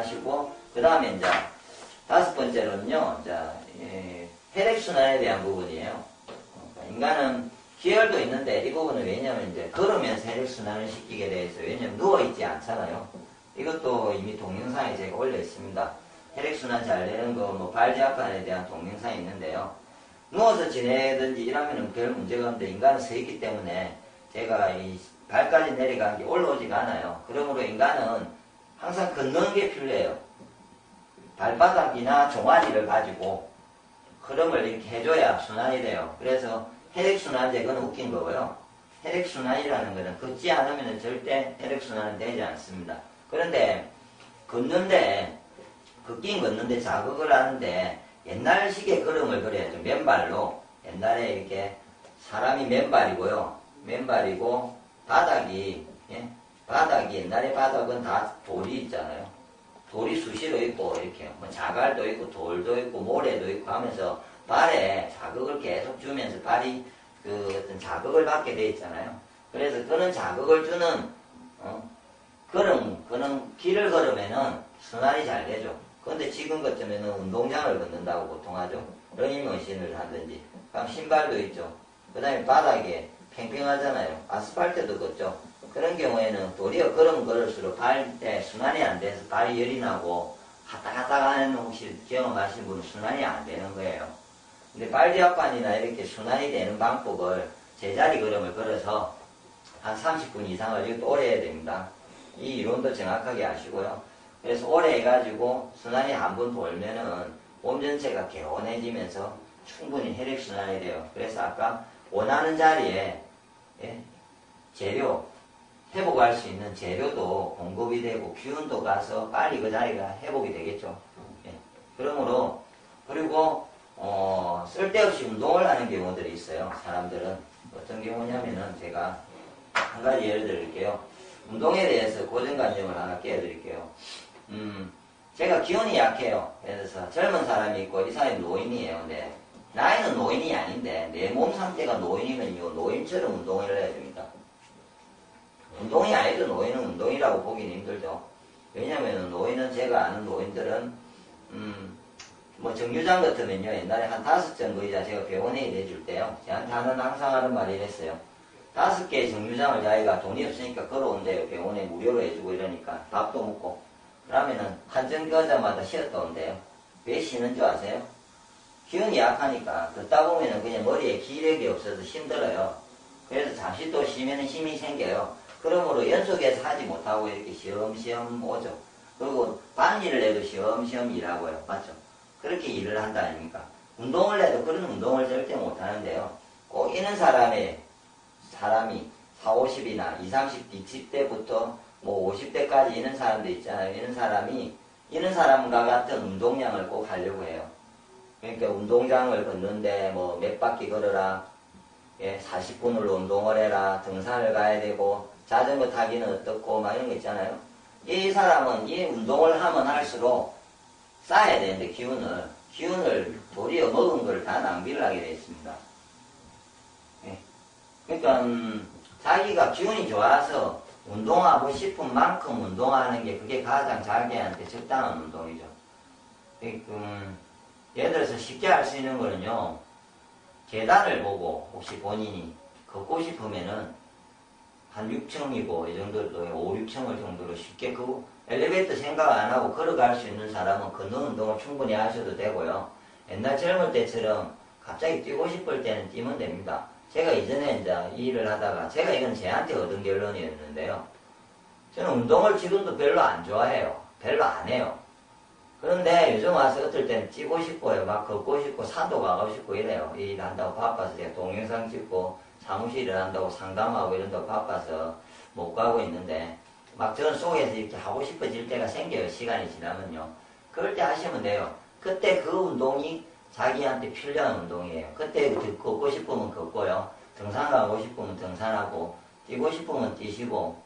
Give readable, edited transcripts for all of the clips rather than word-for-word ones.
하시고, 그 다음에 이제, 다섯 번째로는요, 혈액순환에 대한 부분이에요. 그러니까 인간은 기혈도 있는데, 이 부분은 왜냐면 이제, 걸으면서 혈액순환을 시키게 돼 있어요. 왜냐면 누워있지 않잖아요. 이것도 이미 동영상에 제가 올려 있습니다. 혈액순환 잘 되는 거, 뭐, 발지압판에 대한 동영상이 있는데요. 누워서 지내든지 이러면은 별 문제가 없는데, 인간은 서 있기 때문에, 제가 이 발까지 내려간 게 올라오지가 않아요. 그러므로 인간은 항상 걷는 게 필요해요. 발바닥이나 종아리를 가지고 흐름을 이렇게 해줘야 순환이 돼요. 그래서 혈액순환제, 그건 웃긴 거고요. 혈액순환이라는 거는 걷지 않으면 절대 혈액순환은 되지 않습니다. 그런데 걷는데, 걷긴 걷는데 자극을 하는데 옛날식의 걸음을 그려야죠. 맨발로. 옛날에 이렇게 사람이 맨발이고요. 맨발이고 바닥이, 예? 바닥이, 옛날에 바닥은 다 돌이 있잖아요. 돌이 수시로 있고 이렇게 뭐 자갈도 있고 돌도 있고 모래도 있고 하면서 발에 자극을 계속 주면서 발이 그 어떤 자극을 받게 돼 있잖아요. 그래서 그런 자극을 주는 그런 길을 걸으면은 순환이 잘 되죠. 그런데 지금 같으면은 운동장을 걷는다고 보통 하죠. 러닝머신을 하든지. 그럼 신발도 있죠. 그 다음에 바닥에 팽팽하잖아요. 아스팔트도 걷죠. 그런 경우에는 도리어 걸을수록 발에 순환이 안 돼서 발이 열이 나고 갔다 하는 혹시 경험하신 분은 순환이 안 되는 거예요. 근데 발지압반이나 이렇게 순환이 되는 방법을 제자리 걸음을 걸어서 한 30분 이상을 이것도 오래 해야 됩니다. 이 이론도 정확하게 아시고요. 그래서 오래 해가지고 순환이 한 번 돌면은 몸 전체가 개운해지면서 충분히 혈액순환이 돼요. 그래서 아까 원하는 자리에, 예? 재료, 회복할 수 있는 재료도 공급이 되고 기운도 가서 빨리 그 자리가 회복이 되겠죠. 예. 그러므로, 그리고 쓸데없이 운동을 하는 경우들이 있어요. 사람들은 어떤 경우냐면은 제가 한 가지 예를 들을게요. 운동에 대해서 고정관념을 하나 깨워드릴게요. 제가 기운이 약해요. 그래서 젊은 사람이 있고 이 사람이 노인이에요. 근데 나이는 노인이 아닌데 내 몸 상태가 노인이면요, 노인처럼 운동을 해야 됩니다. 운동이 아니도 노인은 운동이라고 보기는 힘들죠. 왜냐면 노인은, 제가 아는 노인들은 뭐 정류장 같으면요, 옛날에 한 5정 의자 제가 병원에 내줄 때요, 저한테 항상 하는 말이 이랬어요. 5개의 정류장을 자기가 돈이 없으니까 걸어온대요. 병원에 무료로 해주고 이러니까 밥도 먹고. 그러면은 한 정 거자마다 쉬었다 온대요. 왜 쉬는 줄 아세요? 기운이 약하니까 걷다 보면은 그냥 머리에 기력이 없어서 힘들어요. 그래서 잠시 또 쉬면은 힘이 생겨요. 그러므로 연속해서 하지 못하고 이렇게 시험시험 오죠. 그리고 반일을 해도 시험시험 일하고요. 맞죠? 그렇게 일을 한다 아닙니까? 운동을 해도 그런 운동을 절대 못하는데요. 꼭 있는 사람이 4, 50이나 20, 30, 20대부터 뭐 50대까지 있는 사람도 있잖아요. 이런 사람과 같은 운동량을 꼭 하려고 해요. 그러니까 운동장을 걷는데 뭐 몇 바퀴 걸어라, 예, 40분으로 운동을 해라, 등산을 가야 되고, 자전거 타기는 어떻고, 막 이런 거 있잖아요. 이 사람은 이 운동을 하면 할수록 쌓아야 되는데, 기운을 도리어 먹은 걸 다 낭비를 하게 되어 있습니다. 예. 그러니까, 자기가 기운이 좋아서 운동하고 싶은 만큼 운동하는 게 그게 가장 자기한테 적당한 운동이죠. 예를 들어서 쉽게 할 수 있는 거는요, 계단을 보고 혹시 본인이 걷고 싶으면은 한 6층이고 이 정도도 5, 6층을 정도로 쉽게 그 엘리베이터 생각 안 하고 걸어갈 수 있는 사람은 걷는 운동을 충분히 하셔도 되고요. 옛날 젊을 때처럼 갑자기 뛰고 싶을 때는 뛰면 됩니다. 제가 이전에 이제 이 일을 하다가, 제가 이건 제한테 얻은 결론이었는데요. 저는 운동을 지금도 별로 안 좋아해요. 별로 안 해요. 그런데 요즘 와서 어떨 때는 뛰고 싶고요. 막 걷고 싶고 산도 가고 싶고 이래요. 일 한다고 바빠서 제가 동영상 찍고 사무실 일 한다고 상담하고 이런다고 바빠서 못 가고 있는데, 막 저는 속에서 이렇게 하고 싶어질 때가 생겨요. 시간이 지나면요. 그럴 때 하시면 돼요. 그때 그 운동이 자기한테 필요한 운동이에요. 그때 걷고 싶으면 걷고요. 등산 가고 싶으면 등산하고, 뛰고 싶으면 뛰시고.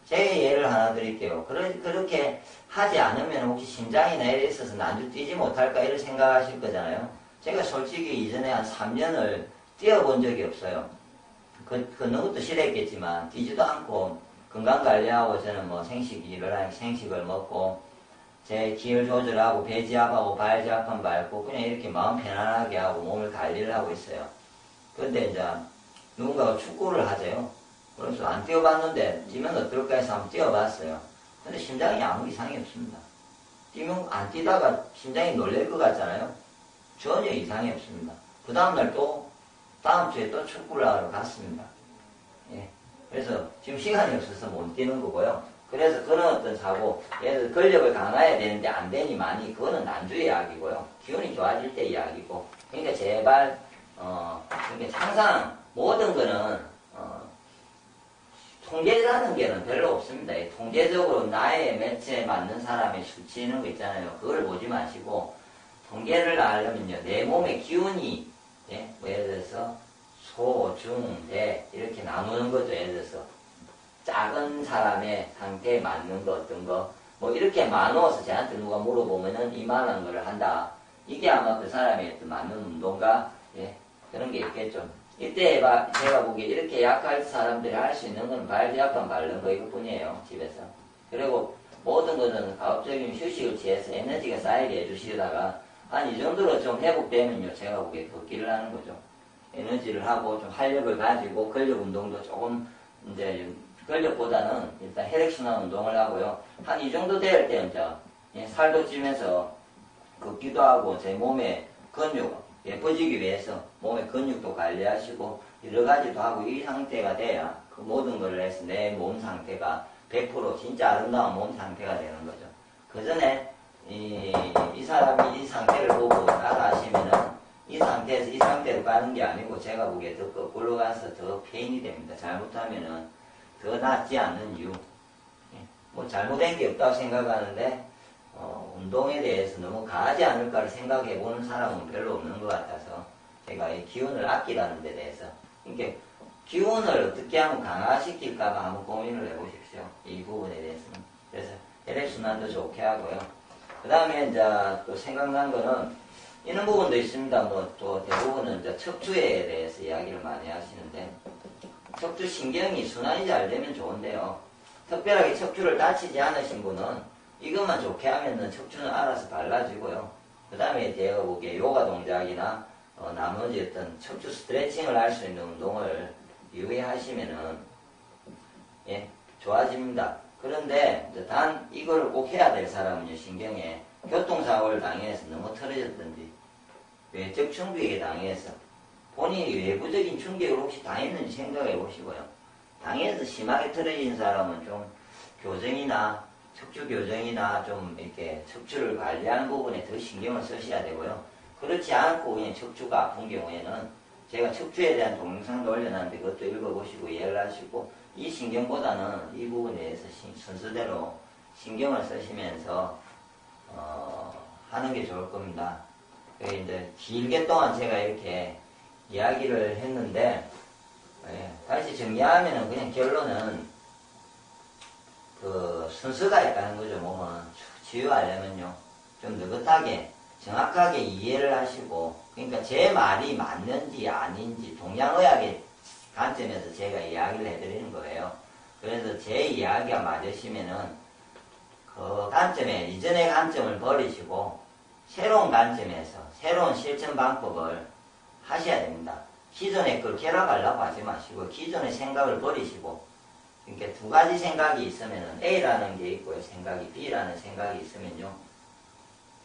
제 예를 하나 드릴게요. 그렇게 하지 않으면 혹시 심장이나 이래 있어서 난주 뛰지 못할까 이런 생각하실 거잖아요. 제가 솔직히 이전에 한 3년을 뛰어본 적이 없어요. 걷는 것도 싫어했겠지만 뛰지도 않고 건강관리하고 저는 뭐 생식을 먹고 제 기혈 조절하고 배지압하고 발지압한 밟고 그냥 이렇게 마음 편안하게 하고 몸을 관리를 하고 있어요. 근데 이제 누군가가 축구를 하재요. 그래서 안 뛰어봤는데 뛰면 어떨까 해서 한번 뛰어봤어요. 근데 심장이 아무 이상이 없습니다. 뛰면 안 뛰다가 심장이 놀랄 것 같잖아요. 전혀 이상이 없습니다. 그 다음날 또 다음 주에 또 축구를 하러 갔습니다. 예. 그래서 지금 시간이 없어서 못 뛰는 거고요. 그래서 그런 어떤 사고, 예를 들어 근력을 강화해야 되는데 안 되니 많이, 그거는 난주의 이야기고요. 기운이 좋아질 때 이야기고. 그러니까 제발, 그러니까 항상 모든 거는, 통계라는 게는 별로 없습니다. 통계적으로 나의 매체에 맞는 사람이 수치는 거 있잖아요. 그걸 보지 마시고, 통계를 알려면요, 내 몸의 기운이, 예? 뭐 예를 들어서, 소, 중, 대, 이렇게 나누는 거죠. 예를 들어서. 작은 사람의 상태에 맞는 거, 어떤 거, 뭐 이렇게 나누어서 저한테 누가 물어보면은 이만한 거를 한다. 이게 아마 그 사람의 맞는 운동가, 예, 그런 게 있겠죠. 이때 제가 보기에 이렇게 약할 사람들이 할 수 있는 건 발지압만 바른 거 이것뿐이에요. 집에서. 그리고 모든 것은 가급적이면 휴식을 취해서 에너지가 쌓이게 해주시다가 한 이 정도로 좀 회복되면요. 제가 보기에 걷기를 하는 거죠. 에너지를 하고 좀 활력을 가지고 근력 운동도 조금 이제 근력보다는 일단 혈액순환 운동을 하고요. 한 이 정도 될 때 이제 예, 살도 찌면서 걷기도 하고 제 몸의 근육 예뻐지기 위해서 몸의 근육도 관리하시고 여러 가지도 하고 이 상태가 돼야 그 모든 걸 해서 내 몸 상태가 100% 진짜 아름다운 몸 상태가 되는 거죠. 그 전에 이 사람이 이 상태를 보고 따라하시면은 이 상태에서 이 상태로 가는 게 아니고 제가 보기에 더 거꾸로 가서 더 페인이 됩니다. 잘못하면은 더 낫지 않는 이유. 뭐 잘못된 게 없다고 생각하는데 운동에 대해서 너무 가하지 않을까를 생각해 보는 사람은 별로 없는 것 같아서 제가 이 기운을 아끼라는 데 대해서 그러니까 기운을 어떻게 하면 강화시킬까봐 한번 고민을 해보십시오. 이 부분에 대해서는. 그래서 혈액순환도 좋게 하고요. 그 다음에 이제 또 생각난 거는 이런 부분도 있습니다. 뭐 또 대부분은 이제 척추에 대해서 이야기를 많이 하시는데 척추 신경이 순환이 잘 되면 좋은데요. 특별하게 척추를 다치지 않으신 분은 이것만 좋게 하면은 척추는 알아서 발라지고요. 그 다음에 제가 보기에 요가 동작이나 나머지 어떤 척추 스트레칭을 할 수 있는 운동을 유의하시면은 예, 좋아집니다. 그런데 단 이걸 꼭 해야 될 사람은요, 신경에 교통사고를 당해서 너무 틀어졌든지 외적 충격에 당해서 본인이 외부적인 충격을 혹시 당했는지 생각해 보시고요. 당해서 심하게 틀어진 사람은 좀 교정이나 척추 교정이나 좀 이렇게 척추를 관리하는 부분에 더 신경을 쓰셔야 되고요. 그렇지 않고 그냥 척추가 아픈 경우에는 제가 척추에 대한 동영상도 올려놨는데 그것도 읽어보시고 이해를 하시고 이 신경보다는 이 부분에 대해서 순서대로 신경을 쓰시면서 하는 게 좋을 겁니다. 이제 길게 동안 제가 이렇게 이야기를 했는데 예, 다시 정리하면은 그냥 결론은 그 순서가 있다는 거죠. 몸은 치유하려면요 좀 느긋하게 정확하게 이해를 하시고 그러니까 제 말이 맞는지 아닌지 동양의학의 관점에서 제가 이야기를 해드리는 거예요. 그래서 제 이야기가 맞으시면은 그 관점에 이전의 관점을 버리시고 새로운 관점에서 새로운 실천 방법을 하셔야 됩니다. 기존의 걸 결합하려고 하지 마시고 기존의 생각을 버리시고 그러니까 두 가지 생각이 있으면은 A라는 게 있고요. 생각이 B라는 생각이 있으면요.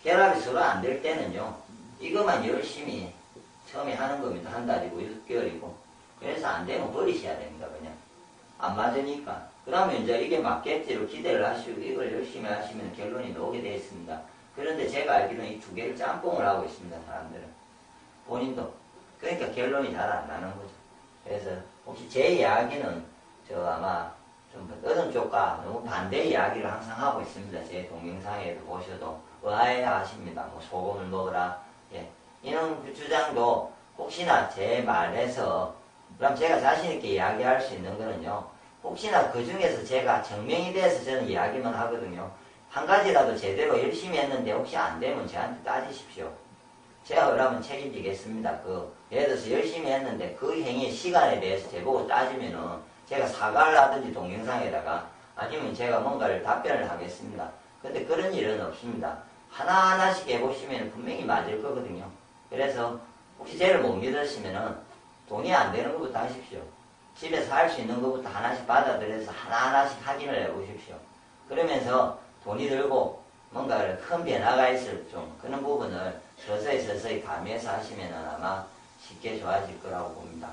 결합이 서로 안 될 때는요. 이것만 열심히 처음에 하는 겁니다. 한 달이고 6개월이고 그래서 안 되면 버리셔야 됩니다. 그냥 안 맞으니까 그 다음에 이제 이게 맞겠지로 기대를 하시고 이걸 열심히 하시면 결론이 나오게 되어 있습니다. 그런데 제가 알기로는 이 두 개를 짬뽕을 하고 있습니다. 사람들은 본인도 그러니까 결론이 잘 안 나는 거죠. 그래서 혹시 제 이야기는 저 아마 좀 어느 쪽과 너무 반대 이야기를 항상 하고 있습니다. 제 동영상에도 보셔도 의아해하십니다. 뭐 소금을 먹으라. 예. 이런 그 주장도 혹시나 제 말에서 그럼 제가 자신있게 이야기할 수 있는 거는요. 혹시나 그 중에서 제가 증명이 돼서 저는 이야기만 하거든요. 한 가지라도 제대로 열심히 했는데 혹시 안 되면 저한테 따지십시오. 제가 그러면 책임지겠습니다. 예를 들어서 열심히 했는데 그 행위의 시간에 대해서 제보고 따지면은 제가 사과를 하든지 동영상에다가 아니면 제가 뭔가를 답변을 하겠습니다. 근데 그런 일은 없습니다. 하나하나씩 해보시면 분명히 맞을 거거든요. 그래서 혹시 저를 못 믿으시면은 돈이 안 되는 것부터 하십시오. 집에서 할 수 있는 것부터 하나씩 받아들여서 하나하나씩 확인을 해보십시오. 그러면서 돈이 들고 뭔가 큰 변화가 있을 좀 그런 부분을 서서히 가미해서 하시면은 아마 쉽게 좋아질 거라고 봅니다.